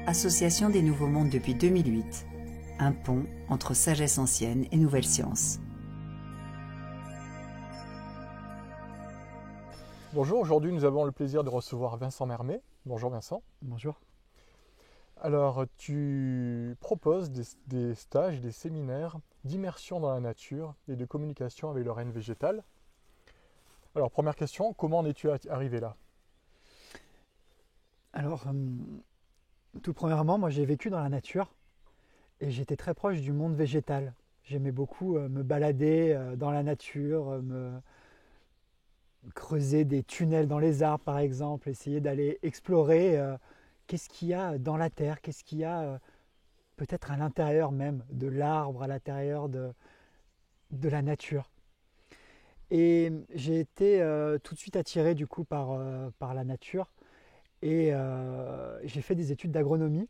Association des Nouveaux Mondes depuis 2008. Un pont entre sagesse ancienne et nouvelle science. Bonjour, aujourd'hui nous avons le plaisir de recevoir Vincent Mermet. Bonjour Vincent. Bonjour. Alors tu proposes des stages, des séminaires d'immersion dans la nature et de communication avec le règne végétal. Alors première question, comment en es-tu arrivé là? Alors, tout premièrement, moi j'ai vécu dans la nature et j'étais très proche du monde végétal. J'aimais beaucoup me balader dans la nature, me creuser des tunnels dans les arbres par exemple, essayer d'aller explorer qu'est-ce qu'il y a dans la terre, qu'est-ce qu'il y a peut-être à l'intérieur même de l'arbre, à l'intérieur de la nature. Et j'ai été tout de suite attiré du coup par la nature et j'ai fait des études d'agronomie.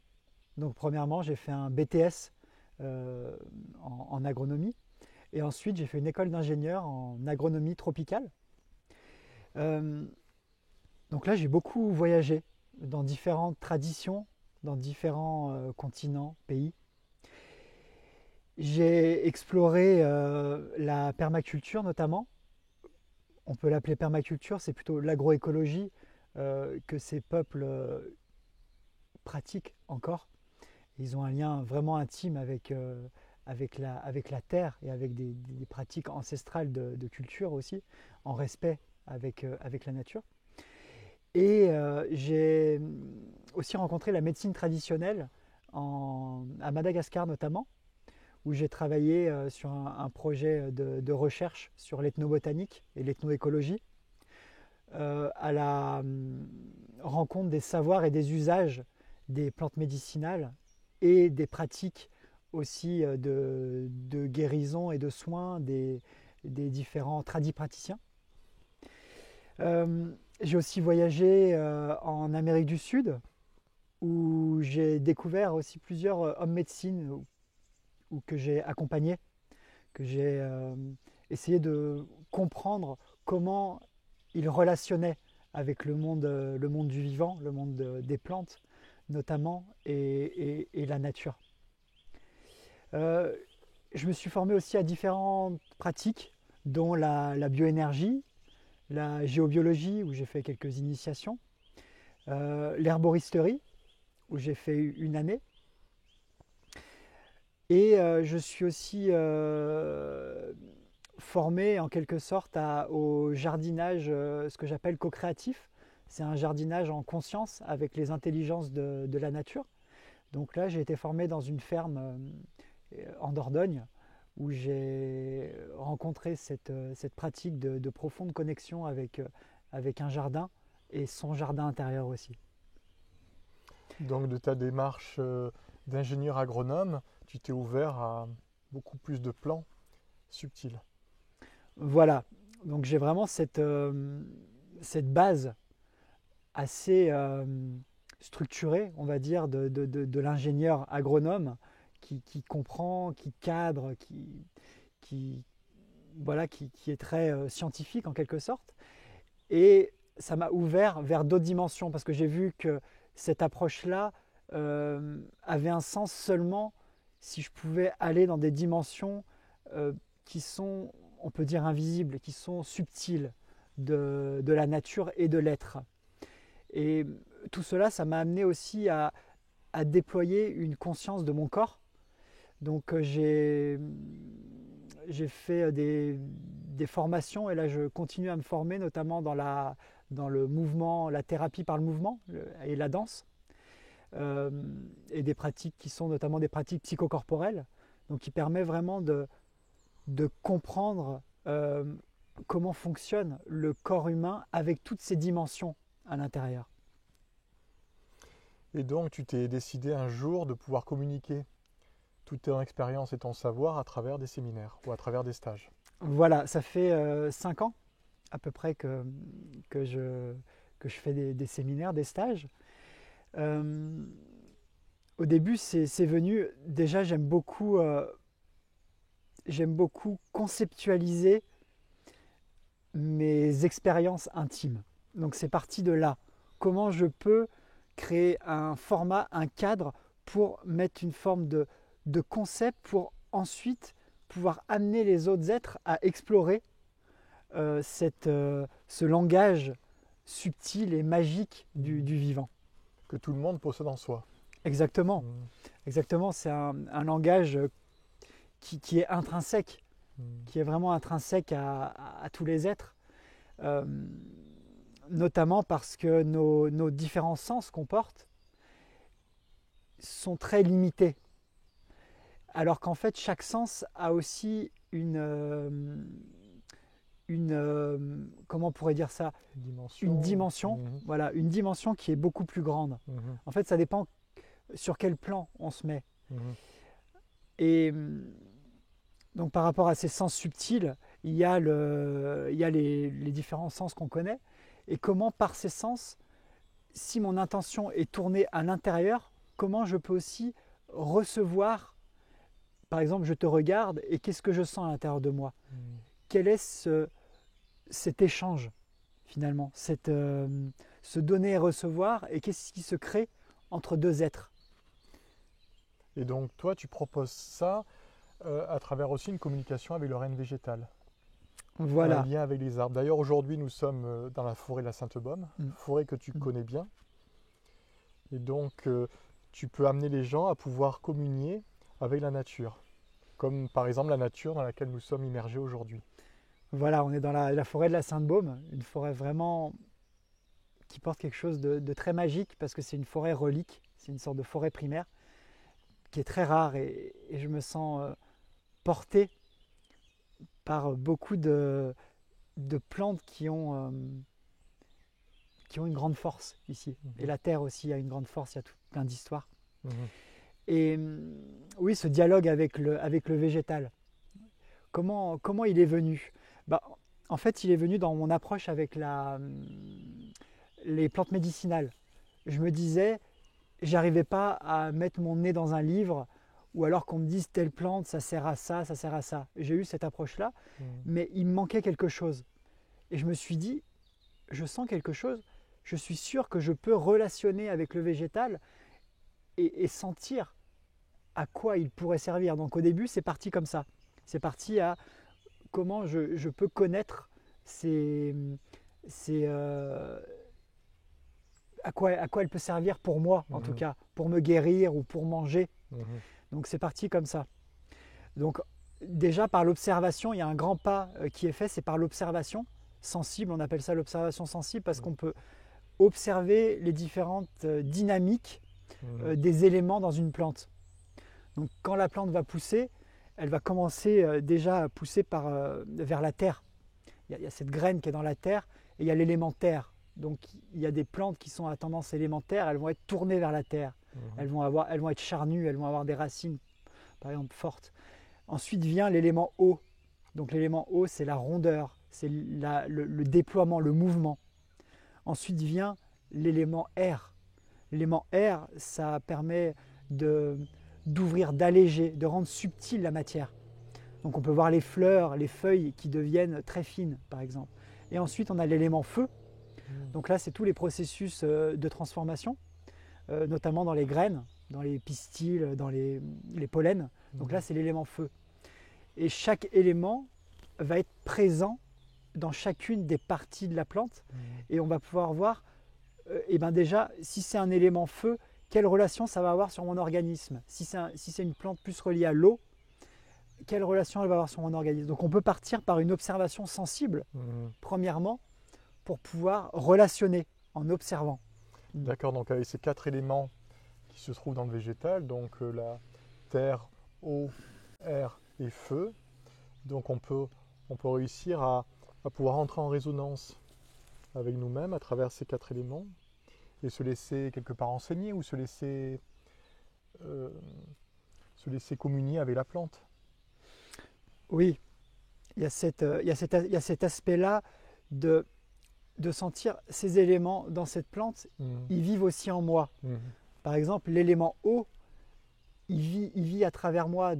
Donc premièrement, j'ai fait un BTS en agronomie et ensuite j'ai fait une école d'ingénieur en agronomie tropicale. Donc là, j'ai beaucoup voyagé dans différentes traditions, dans différents continents, pays. J'ai exploré la permaculture notamment. On peut l'appeler permaculture, c'est plutôt l'agroécologie que ces peuples pratiquent encore. Ils ont un lien vraiment intime avec la terre et avec des pratiques ancestrales de culture aussi, en respect avec la nature. Et j'ai aussi rencontré la médecine traditionnelle à Madagascar notamment, où j'ai travaillé sur un projet de recherche sur l'ethnobotanique et l'ethnoécologie, à la rencontre des savoirs et des usages des plantes médicinales et des pratiques aussi de guérison et de soins des différents tradipraticiens. J'ai aussi voyagé en Amérique du Sud, où j'ai découvert aussi plusieurs hommes médecine ou que j'ai accompagnés, que j'ai essayé de comprendre comment ils relationnaient avec le monde du vivant, le monde des plantes notamment, et la nature. Je me suis formé aussi à différentes pratiques, dont la bioénergie, la géobiologie, où j'ai fait quelques initiations, l'herboristerie, où j'ai fait une année. Et je suis aussi formé en quelque sorte au jardinage, ce que j'appelle co-créatif. C'est un jardinage en conscience avec les intelligences de la nature. Donc là, j'ai été formé dans une ferme en Dordogne, où j'ai rencontré cette pratique de profonde connexion avec un jardin et son jardin intérieur aussi. Donc de ta démarche d'ingénieur agronome, tu t'es ouvert à beaucoup plus de plans subtils. Voilà, donc j'ai vraiment cette base assez structurée, on va dire, de l'ingénieur agronome qui comprend, qui cadre, qui est très scientifique en quelque sorte. Et ça m'a ouvert vers d'autres dimensions parce que j'ai vu que cette approche-là avait un sens seulement si je pouvais aller dans des dimensions qui sont, on peut dire, invisibles, qui sont subtiles de la nature et de l'être. Et tout cela, ça m'a amené aussi à déployer une conscience de mon corps. Donc j'ai fait des formations et là je continue à me former notamment dans le mouvement, la thérapie par le mouvement et la danse, et des pratiques qui sont notamment des pratiques psychocorporelles, donc qui permet vraiment de comprendre comment fonctionne le corps humain avec toutes ses dimensions à l'intérieur. Et donc tu t'es décidé un jour de pouvoir communiquer toute ton expérience et ton savoir à travers des séminaires ou à travers des stages. Voilà, ça fait 5 ans à peu près que je fais des séminaires, des stages. Au début, c'est venu, déjà j'aime beaucoup conceptualiser mes expériences intimes. Donc c'est parti de là. Comment je peux créer un format, un cadre pour mettre une forme de concept pour ensuite pouvoir amener les autres êtres à explorer ce langage subtil et magique du vivant. Que tout le monde possède en soi. Exactement, exactement. C'est un langage qui est intrinsèque, qui est vraiment intrinsèque à tous les êtres, notamment parce que nos différents sens qu'on porte sont très limités. Alors qu'en fait, chaque sens a aussi comment on pourrait dire ça, une dimension, voilà, une dimension qui est beaucoup plus grande. En fait, ça dépend sur quel plan on se met. Et donc par rapport à ces sens subtils, il y a les différents sens qu'on connaît, et comment par ces sens, si mon intention est tournée à l'intérieur, comment je peux aussi recevoir, par exemple, je te regarde et qu'est-ce que je sens à l'intérieur de moi? Quel est cet échange finalement, ce donner et recevoir, et qu'est-ce qui se crée entre deux êtres? Et donc toi, tu proposes ça à travers aussi une communication avec le règne végétal. Voilà. Un lien avec les arbres. D'ailleurs, aujourd'hui, nous sommes dans la forêt de la Sainte-Baume, forêt que tu connais bien. Et donc, tu peux amener les gens à pouvoir communier avec la nature, comme par exemple la nature dans laquelle nous sommes immergés aujourd'hui. Voilà, on est dans la forêt de la Sainte-Baume, une forêt vraiment qui porte quelque chose de très magique, parce que c'est une forêt relique, c'est une sorte de forêt primaire qui est très rare, et je me sens porté par beaucoup de plantes qui ont une grande force ici. Et la terre aussi a une grande force, il y a tout plein d'histoires. Et oui, ce dialogue avec le végétal, comment il est venu? En fait, il est venu dans mon approche avec les plantes médicinales. Je me disais, j'arrivais pas à mettre mon nez dans un livre, ou alors qu'on me dise telle plante, ça sert à ça, ça sert à ça. J'ai eu cette approche-là, mais il me manquait quelque chose. Et je me suis dit, je sens quelque chose, je suis sûr que je peux relationner avec le végétal et sentir à quoi il pourrait servir. Donc au début, c'est parti comme ça. C'est parti à comment je peux connaître à quoi elle peut servir pour moi, en tout cas, pour me guérir ou pour manger. Donc c'est parti comme ça. Donc déjà par l'observation, il y a un grand pas qui est fait, c'est par l'observation sensible. On appelle ça l'observation sensible parce qu'on peut observer les différentes dynamiques des éléments dans une plante. Donc quand la plante va pousser, elle va commencer déjà à pousser vers la terre. Il y a cette graine qui est dans la terre, et il y a l'élément terre. Donc il y a des plantes qui sont à tendance élémentaire, elles vont être tournées vers la terre. Elles vont être charnues, elles vont avoir des racines, par exemple, fortes. Ensuite vient l'élément eau. Donc l'élément eau, c'est la rondeur, c'est le déploiement, le mouvement. Ensuite vient l'élément air. L'élément air, ça permet d'ouvrir, d'alléger, de rendre subtile la matière. Donc on peut voir les fleurs, les feuilles qui deviennent très fines, par exemple. Et ensuite, on a l'élément feu. Donc là, c'est tous les processus de transformation, notamment dans les graines, dans les pistils, dans les pollens. Donc là, c'est l'élément feu. Et chaque élément va être présent dans chacune des parties de la plante. Et on va pouvoir voir, déjà, si c'est un élément feu, quelle relation ça va avoir sur mon organisme. Si c'est une plante plus reliée à l'eau, quelle relation elle va avoir sur mon organisme. Donc on peut partir par une observation sensible, premièrement, pour pouvoir relationner en observant. D'accord, donc avec ces 4 éléments qui se trouvent dans le végétal, donc la terre, eau, air et feu, donc on peut réussir à pouvoir entrer en résonance avec nous-mêmes à travers ces 4 éléments et se laisser quelque part enseigner ou se laisser communier avec la plante. Oui, il y a cet aspect-là de sentir ces éléments dans cette plante, ils vivent aussi en moi. Par exemple, l'élément eau, il vit à travers moi.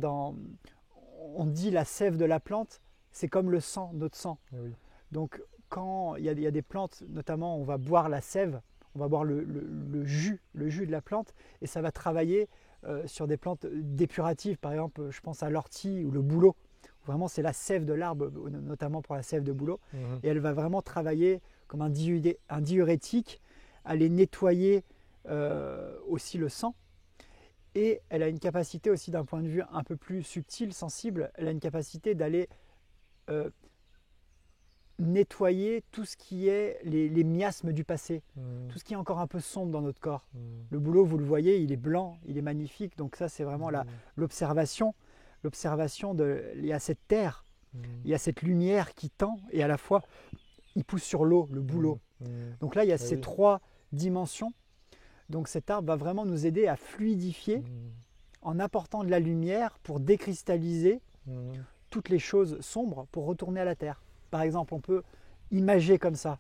On dit la sève de la plante, c'est comme le sang, notre sang. Oui. Donc quand il y a des plantes, notamment on va boire la sève, on va boire le jus de la plante, et ça va travailler sur des plantes dépuratives. Par exemple, je pense à l'ortie ou le bouleau. Vraiment, c'est la sève de l'arbre, notamment pour la sève de bouleau. Et elle va vraiment travailler comme un diurétique, aller nettoyer aussi le sang. Et elle a une capacité aussi, d'un point de vue un peu plus subtil, sensible, elle a une capacité d'aller nettoyer tout ce qui est les miasmes du passé, tout ce qui est encore un peu sombre dans notre corps. Le bouleau, vous le voyez, il est blanc, il est magnifique. Donc ça, c'est vraiment l'observation. L'observation il y a cette terre, il y a cette lumière qui tend, et à la fois, il pousse sur l'eau, le bouleau. Donc là, il y a ces trois dimensions. Donc cet arbre va vraiment nous aider à fluidifier en apportant de la lumière pour décristalliser toutes les choses sombres pour retourner à la terre. Par exemple, on peut imager comme ça.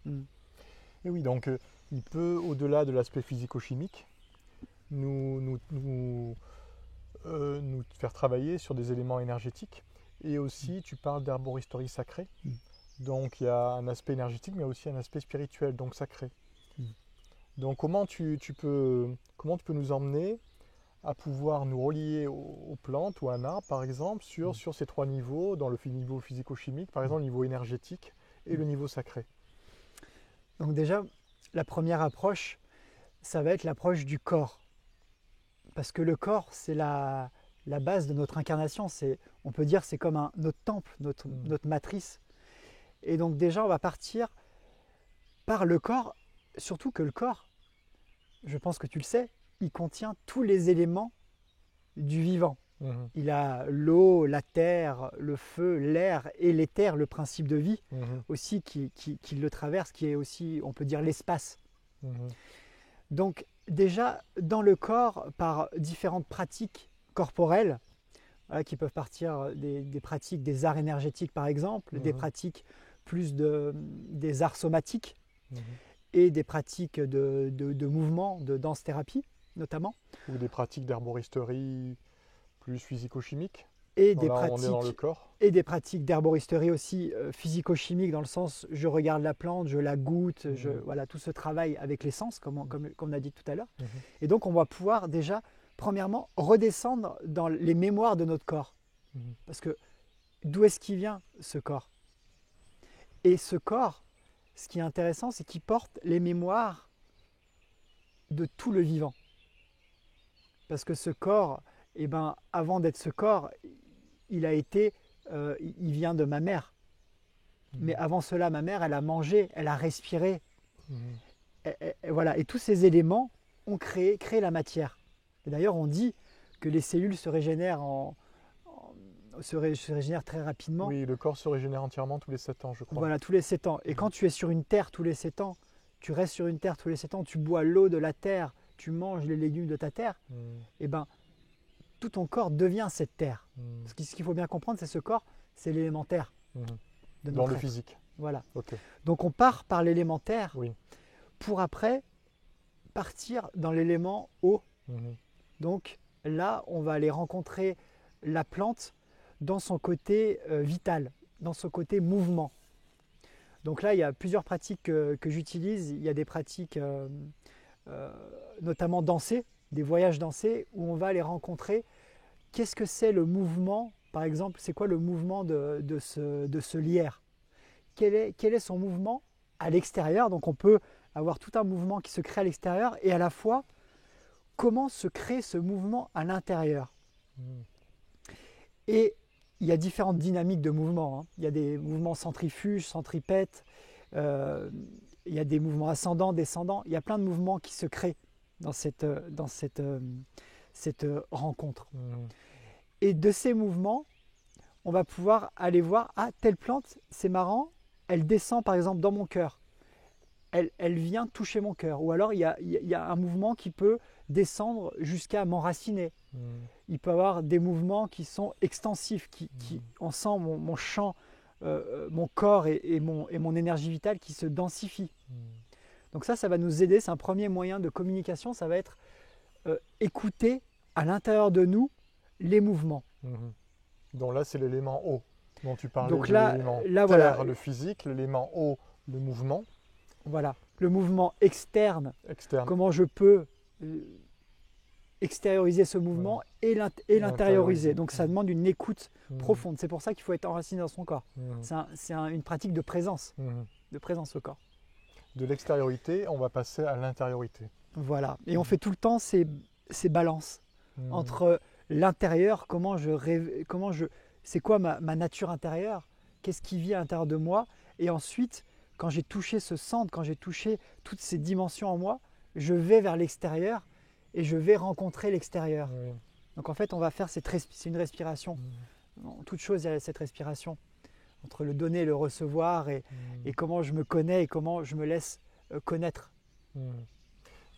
Et oui, donc il peut, au-delà de l'aspect physico-chimique, nous faire travailler sur des éléments énergétiques. Et aussi, tu parles d'herboristerie sacrée. Donc il y a un aspect énergétique, mais aussi un aspect spirituel, donc sacré. Donc comment tu peux nous emmener à pouvoir nous relier aux plantes ou à un arbre, par exemple, sur ces trois niveaux, dans le niveau physico-chimique, par exemple le niveau énergétique et le niveau sacré? Donc déjà, la première approche, ça va être l'approche du corps. Parce que le corps, c'est la base de notre incarnation. On peut dire c'est comme notre temple, notre matrice. Et donc déjà, on va partir par le corps, surtout que le corps, je pense que tu le sais, il contient tous les éléments du vivant. Il a l'eau, la terre, le feu, l'air et l'éther, le principe de vie aussi qui le traverse, qui est aussi, on peut dire, l'espace. Donc déjà, dans le corps, par différentes pratiques corporelles, qui peuvent partir des pratiques des arts énergétiques par exemple, des pratiques plus des arts somatiques, et des pratiques de mouvement, de danse-thérapie notamment. Ou des pratiques d'herboristerie plus physico-chimiques. Et on est dans le corps. Et des pratiques d'herboristerie aussi physico-chimiques, dans le sens je regarde la plante, je la goûte, voilà, tout ce travail avec les sens, comme on a dit tout à l'heure. Et donc on va pouvoir déjà, premièrement, redescendre dans les mémoires de notre corps. Parce que d'où est-ce qu'il vient ce corps? Et ce corps, ce qui est intéressant, c'est qu'il porte les mémoires de tout le vivant. Parce que ce corps, avant d'être ce corps, il vient de ma mère. Mais avant cela, ma mère, elle a mangé, elle a respiré. Voilà. Et tous ces éléments ont créé la matière. Et d'ailleurs, on dit que les cellules se régénèrent se régénère très rapidement. Oui, le corps se régénère entièrement tous les 7 ans, je crois. Voilà, tous les 7 ans. Et quand tu es sur une terre tous les 7 ans, tu restes sur une terre tous les 7 ans, tu bois l'eau de la terre, tu manges les légumes de ta terre, et tout ton corps devient cette terre. Parce que ce qu'il faut bien comprendre, c'est ce corps, c'est l'élémentaire. Dans le physique. Voilà. Okay. Donc on part par l'élémentaire pour après partir dans l'élément eau. Donc là, on va aller rencontrer la plante dans son côté vital, dans son côté mouvement. Donc là, il y a plusieurs pratiques que j'utilise. Il y a des pratiques notamment dansées, des voyages dansés, où on va aller rencontrer qu'est-ce que c'est le mouvement. Par exemple, c'est quoi le mouvement de ce lierre? Quel est son mouvement à l'extérieur? Donc on peut avoir tout un mouvement qui se crée à l'extérieur, et à la fois, comment se crée ce mouvement à l'intérieur. Et il y a différentes dynamiques de mouvement. Il y a des mouvements centrifuges, centripètes, il y a des mouvements ascendants, descendants. Il y a plein de mouvements qui se créent dans cette rencontre. Et de ces mouvements, on va pouvoir aller voir, telle plante, c'est marrant, elle descend par exemple dans mon cœur. Elle vient toucher mon cœur. Ou alors il y a un mouvement qui peut descendre jusqu'à m'enraciner. Il peut y avoir des mouvements qui sont extensifs, on sent mon champ, mon corps et mon énergie vitale qui se densifie. Donc ça va nous aider. C'est un premier moyen de communication. Ça va être écouter à l'intérieur de nous les mouvements. Donc là, c'est l'élément eau dont tu parlais. Donc l'élément terre, le physique, l'élément eau, le mouvement. Voilà. le mouvement externe, externe. comment je peux extérioriser ce mouvement et l'intérioriser. Donc ça demande une écoute profonde. C'est pour ça qu'il faut être enraciné dans son corps. C'est une pratique de présence au corps. De l'extériorité, on va passer à l'intériorité. Voilà. Et on fait tout le temps ces balances entre l'intérieur, c'est quoi ma nature intérieure, qu'est-ce qui vit à l'intérieur de moi, et ensuite, quand j'ai touché ce centre, quand j'ai touché toutes ces dimensions en moi, je vais vers l'extérieur et je vais rencontrer l'extérieur. Oui. Donc en fait, on va faire c'est une respiration. En toute chose, il y a cette respiration entre le donner et le recevoir, et comment je me connais et comment je me laisse connaître.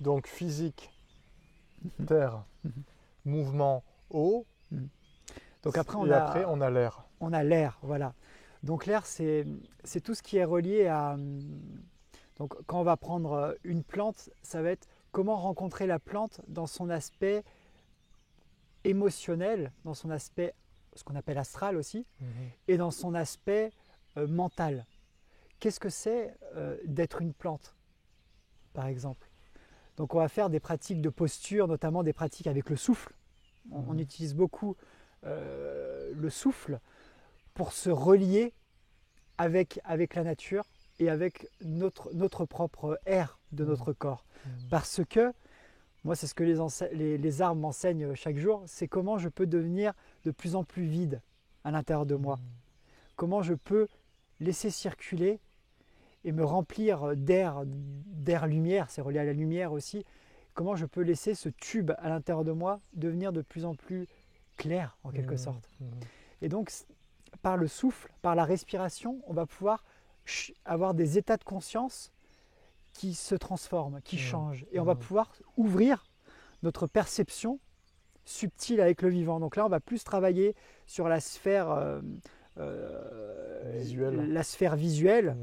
Donc physique, terre, mouvement, eau. Donc après, on a l'air. On a l'air, voilà. Donc l'air, c'est tout ce qui est relié à... Donc quand on va prendre une plante, ça va être comment rencontrer la plante dans son aspect émotionnel, dans son aspect, ce qu'on appelle astral aussi, et dans son aspect mental. Qu'est-ce que c'est d'être une plante, par exemple? Donc on va faire des pratiques de posture, notamment des pratiques avec le souffle. On utilise beaucoup le souffle pour se relier avec la nature et avec notre propre air de notre corps. Parce que, moi c'est ce que les arbres m'enseignent chaque jour, c'est comment je peux devenir de plus en plus vide à l'intérieur de moi. Comment je peux laisser circuler et me remplir d'air-lumière, c'est relié à la lumière aussi. Comment je peux laisser ce tube à l'intérieur de moi devenir de plus en plus clair en quelque sorte. Et donc par le souffle, par la respiration, on va pouvoir avoir des états de conscience qui se transforment, qui changent. Et on va pouvoir ouvrir notre perception subtile avec le vivant. Donc là, on va plus travailler sur la sphère visuelle,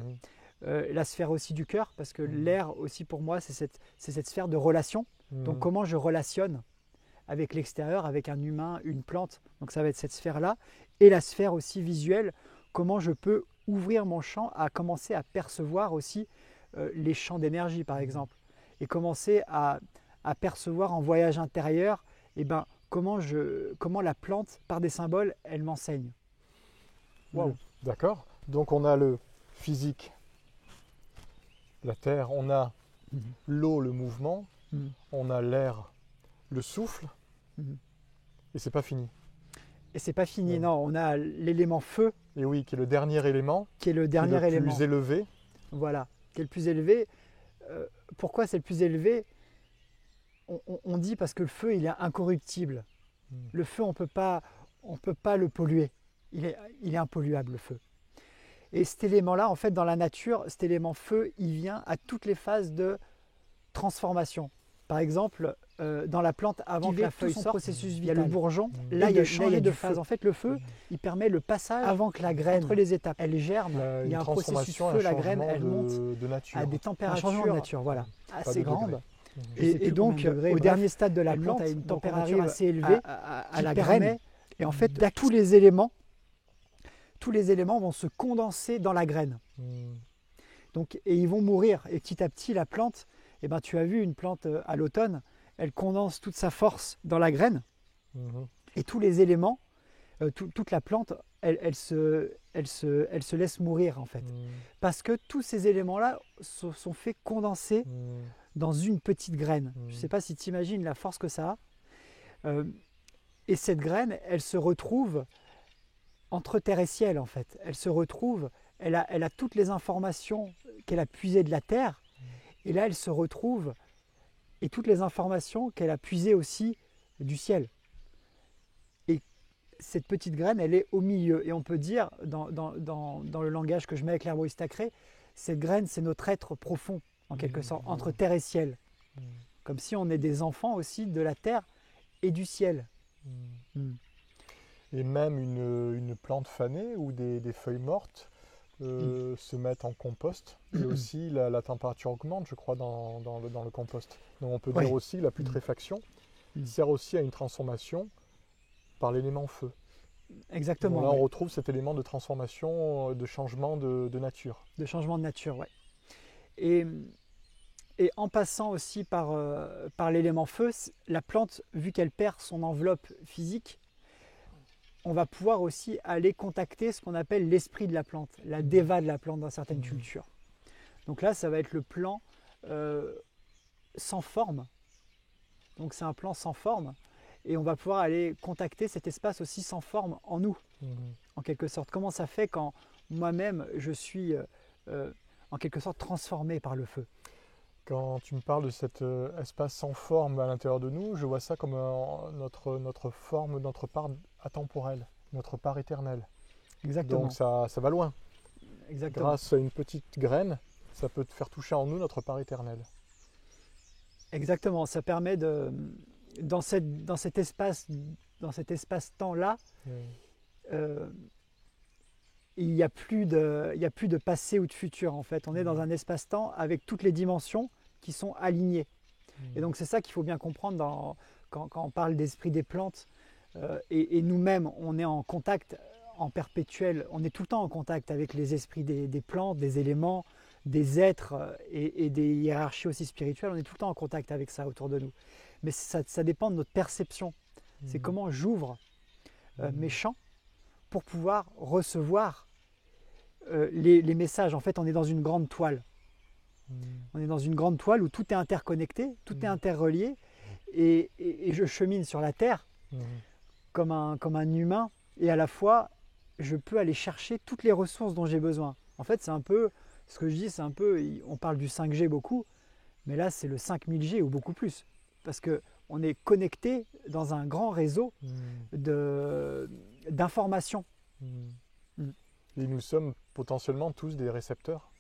la sphère aussi du cœur, parce que l'air aussi pour moi, c'est cette sphère de relation. Donc comment je relationne avec l'extérieur, avec un humain, une plante. Donc ça va être cette sphère-là. Et la sphère aussi visuelle, comment je peux ouvrir mon champ à commencer à percevoir aussi les champs d'énergie par exemple. Et commencer à percevoir en voyage intérieur comment la plante, par des symboles, elle m'enseigne. Wow. D'accord. Donc on a le physique, la terre, on a l'eau, le mouvement, on a l'air, le souffle, et c'est pas fini. Et c'est pas fini, non. On a l'élément feu. Et oui, qui est le dernier élément. Qui est le dernier élément. Plus élevé. Voilà, qui est le plus élevé. Pourquoi c'est le plus élevé? On dit parce que le feu, il est incorruptible. Le feu, on peut pas le polluer. Il est impolluable, le feu. Et cet élément-là, en fait, dans la nature, cet élément feu, il vient à toutes les phases de transformation. Par exemple, dans la plante, avant que la feuille sorte, il y a le bourgeon. Là, il y a changé de phase. En fait, le feu, il permet le passage avant que la graine, entre les étapes, elle germe. Il y a un processus feu, la graine, elle monte à des températures de nature, voilà, assez grandes. Et donc, au dernier stade de la plante, à une température assez élevée, à la graine. Et en fait, tous les éléments vont se condenser dans la graine. Donc, et ils vont mourir. Et petit à petit, la plante, tu as vu une plante à l'automne, elle condense toute sa force dans la graine. Et tous les éléments, toute la plante, elle se laisse mourir en fait. Parce que tous ces éléments-là sont faits condenser dans une petite graine. Je ne sais pas si tu imagines la force que ça a. Et cette graine, elle se retrouve entre terre et ciel en fait. Elle se retrouve, elle a toutes les informations qu'elle a puisées de la terre. Et là, elle se retrouve, et toutes les informations qu'elle a puisées aussi du ciel. Et cette petite graine, elle est au milieu. Et on peut dire, dans le langage que je mets avec l'herboïste sacré, cette graine, c'est notre être profond, en quelque sorte, entre terre et ciel. Comme si on est des enfants aussi de la terre et du ciel. Et même une plante fanée ou des feuilles mortes se mettent en compost. Et aussi la température augmente, je crois, dans le compost. Donc on peut dire aussi que la putréfaction sert aussi à une transformation par l'élément feu. Exactement. Donc là, on retrouve cet élément de transformation, de changement de nature. De changement de nature, oui. Et Et en passant aussi par l'élément feu, la plante, vu qu'elle perd son enveloppe physique, on va pouvoir aussi aller contacter ce qu'on appelle l'esprit de la plante, la déva de la plante dans certaines cultures. Donc là, ça va être le plan sans forme. Donc c'est un plan sans forme. Et on va pouvoir aller contacter cet espace aussi sans forme en nous, en quelque sorte. Comment ça fait quand moi-même, je suis en quelque sorte transformé par le feu? Quand tu me parles de cet espace sans forme à l'intérieur de nous, je vois ça comme notre forme, notre part atemporelle, notre part éternelle. Exactement. Donc ça va loin. Exactement. Grâce à une petite graine, ça peut te faire toucher en nous notre part éternelle. Exactement. Ça permet dans cet espace-temps-là, il n'y a plus de passé ou de futur en fait. On est dans un espace-temps avec toutes les dimensions qui sont alignées. Et donc c'est ça qu'il faut bien comprendre quand on parle d'esprit des plantes. Et nous-mêmes, on est en contact en perpétuel, on est tout le temps en contact avec les esprits des plantes, des éléments, des êtres et des hiérarchies aussi spirituelles. On est tout le temps en contact avec ça autour de nous. Mais ça dépend de notre perception. C'est comment j'ouvre mes champs pour pouvoir recevoir les messages. En fait, on est dans une grande toile. On est dans une grande toile où tout est interconnecté, tout est interrelié. Et je chemine sur la Terre comme un humain. Et à la fois, je peux aller chercher toutes les ressources dont j'ai besoin. En fait, c'est un peu, ce que je dis, c'est un peu, on parle du 5G beaucoup, mais là, c'est le 5000G ou beaucoup plus. Parce qu'on est connecté dans un grand réseau d'informations. Et nous sommes potentiellement tous des récepteurs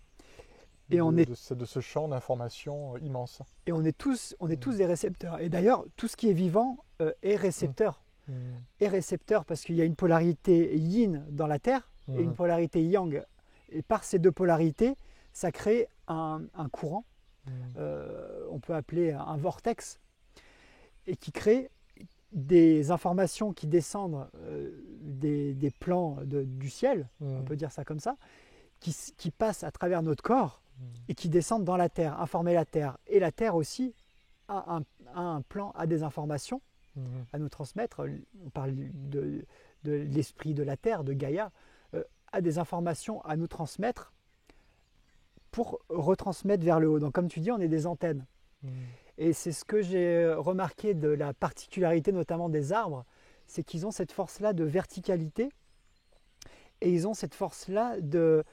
et de ce champ d'informations immense. Et on est tous des récepteurs. Et d'ailleurs, tout ce qui est vivant est récepteur. Est récepteur parce qu'il y a une polarité yin dans la Terre et une polarité yang. Et par ces deux polarités, ça crée un courant, on peut appeler un vortex, et qui crée des informations qui descendent des plans du ciel, on peut dire ça comme ça, qui passent à travers notre corps et qui descendent dans la Terre, informer la Terre. Et la Terre aussi a un plan, a des informations à nous transmettre. On parle de l'esprit de la Terre, de Gaïa, a des informations à nous transmettre pour retransmettre vers le haut. Donc comme tu dis, on est des antennes. Et c'est ce que j'ai remarqué de la particularité notamment des arbres, c'est qu'ils ont cette force-là de verticalité et ils ont cette force-là de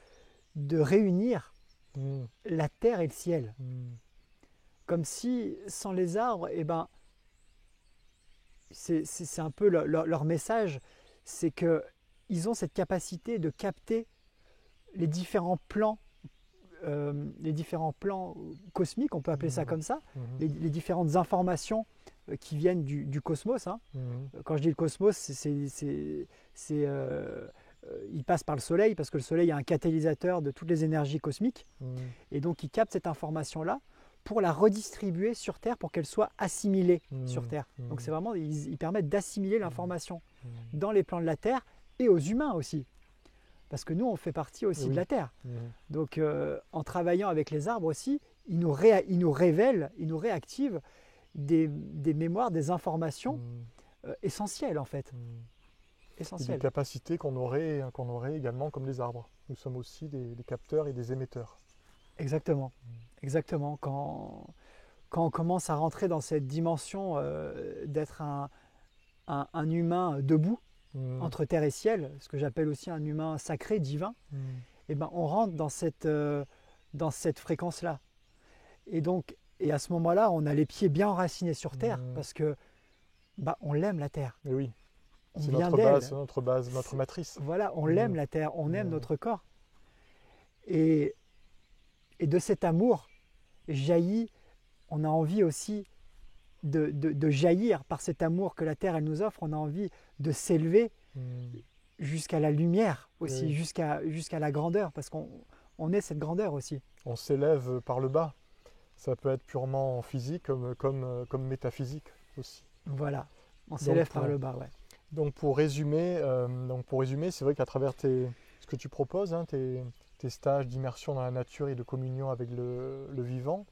réunir la terre et le ciel. Comme si, sans les arbres, eh ben, c'est un peu leur message, c'est qu'ils ont cette capacité de capter les différents plans cosmiques, on peut appeler ça comme ça, les différentes informations qui viennent du cosmos. Hein. Quand je dis le cosmos, il passe par le Soleil, parce que le Soleil est un catalyseur de toutes les énergies cosmiques, et donc il capte cette information-là pour la redistribuer sur Terre, pour qu'elle soit assimilée sur Terre. Donc c'est vraiment, ils permettent d'assimiler l'information dans les plans de la Terre et aux humains aussi. Parce que nous, on fait partie aussi de la Terre. Donc, en travaillant avec les arbres aussi, ils nous révèlent, ils nous réactivent des mémoires, des informations essentielles en fait. Essentielles. Et des capacités qu'on aurait également comme les arbres. Nous sommes aussi des capteurs et des émetteurs. Exactement. Exactement. Quand on commence à rentrer dans cette dimension d'être un humain debout, entre terre et ciel, ce que j'appelle aussi un humain sacré, divin, et ben on rentre dans cette fréquence-là. Et à ce moment-là, on a les pieds bien enracinés sur terre parce que on l'aime la terre. Et oui, c'est notre base, notre matrice. Voilà, on l'aime la terre, on aime notre corps. Et de cet amour jaillit, on a envie aussi de jaillir par cet amour que la terre elle nous offre, on a envie de s'élever jusqu'à la lumière aussi, jusqu'à la grandeur, parce qu'on est cette grandeur aussi. On s'élève par le bas, ça peut être purement physique comme métaphysique aussi. Voilà, on s'élève par le bas, ouais. Donc pour résumer, c'est vrai qu'à travers ce que tu proposes, tes stages d'immersion dans la nature et de communion avec le vivant,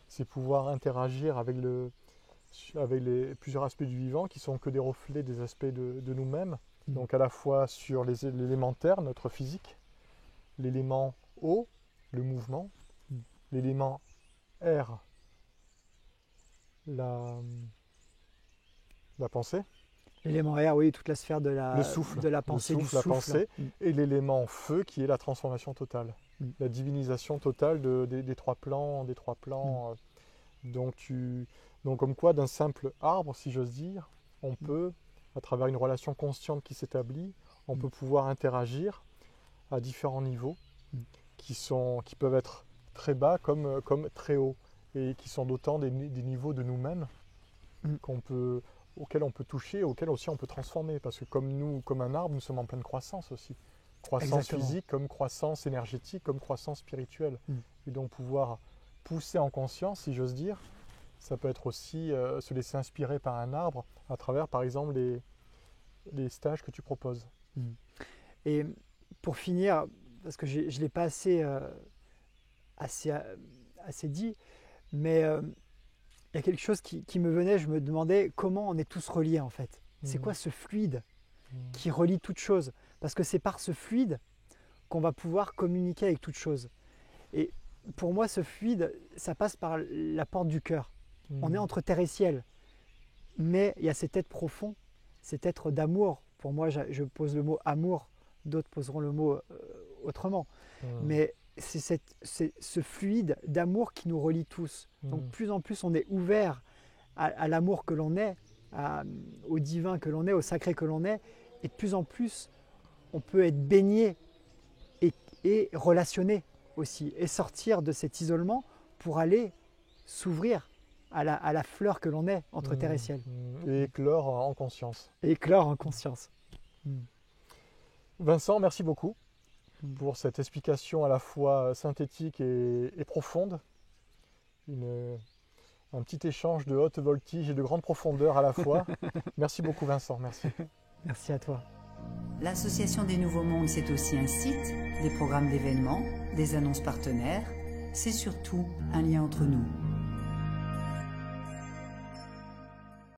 c'est pouvoir interagir avec les plusieurs aspects du vivant qui sont que des reflets des aspects de nous-mêmes. Donc à la fois sur l'élémentaire, notre physique, l'élément eau, le mouvement, l'élément air, la pensée. L'élément air, oui, toute la sphère de Le souffle, la pensée, le du souffle, la souffle. pensée, et l'élément feu qui est la transformation totale, la divinisation totale des trois plans, Donc comme quoi d'un simple arbre, si j'ose dire, on peut, à travers une relation consciente qui s'établit, on peut pouvoir interagir à différents niveaux qui peuvent être très bas comme très hauts et qui sont d'autant des niveaux de nous-mêmes auxquels on peut toucher, auxquels aussi on peut transformer. Parce que comme un arbre, nous sommes en pleine croissance aussi. Croissance Exactement. physique, comme croissance énergétique, comme croissance spirituelle. Et donc pouvoir pousser en conscience, si j'ose dire, ça peut être aussi se laisser inspirer par un arbre à travers, par exemple, les stages que tu proposes. Et pour finir, parce que je ne l'ai pas assez dit, mais il y a quelque chose qui me venait, je me demandais comment on est tous reliés en fait. C'est quoi ce fluide qui relie toute chose? Parce que c'est par ce fluide qu'on va pouvoir communiquer avec toute chose. Et pour moi, ce fluide, ça passe par la porte du cœur. On est entre terre et ciel, mais il y a cet être profond, cet être d'amour. Pour moi, je pose le mot amour, d'autres poseront le mot autrement. Mais c'est ce fluide d'amour qui nous relie tous. Donc plus en plus on est ouvert à l'amour que l'on est, au divin que l'on est, au sacré que l'on est, et de plus en plus on peut être baigné et relationné aussi, et sortir de cet isolement pour aller s'ouvrir à la fleur que l'on est entre terre et ciel. Et éclore en conscience. Et éclore en conscience. Vincent, merci beaucoup pour cette explication à la fois synthétique et profonde. Un petit échange de haute voltige et de grande profondeur à la fois. Merci beaucoup Vincent, merci. Merci à toi. L'Association des Nouveaux Mondes, c'est aussi un site, des programmes d'événements, des annonces partenaires. C'est surtout un lien entre nous.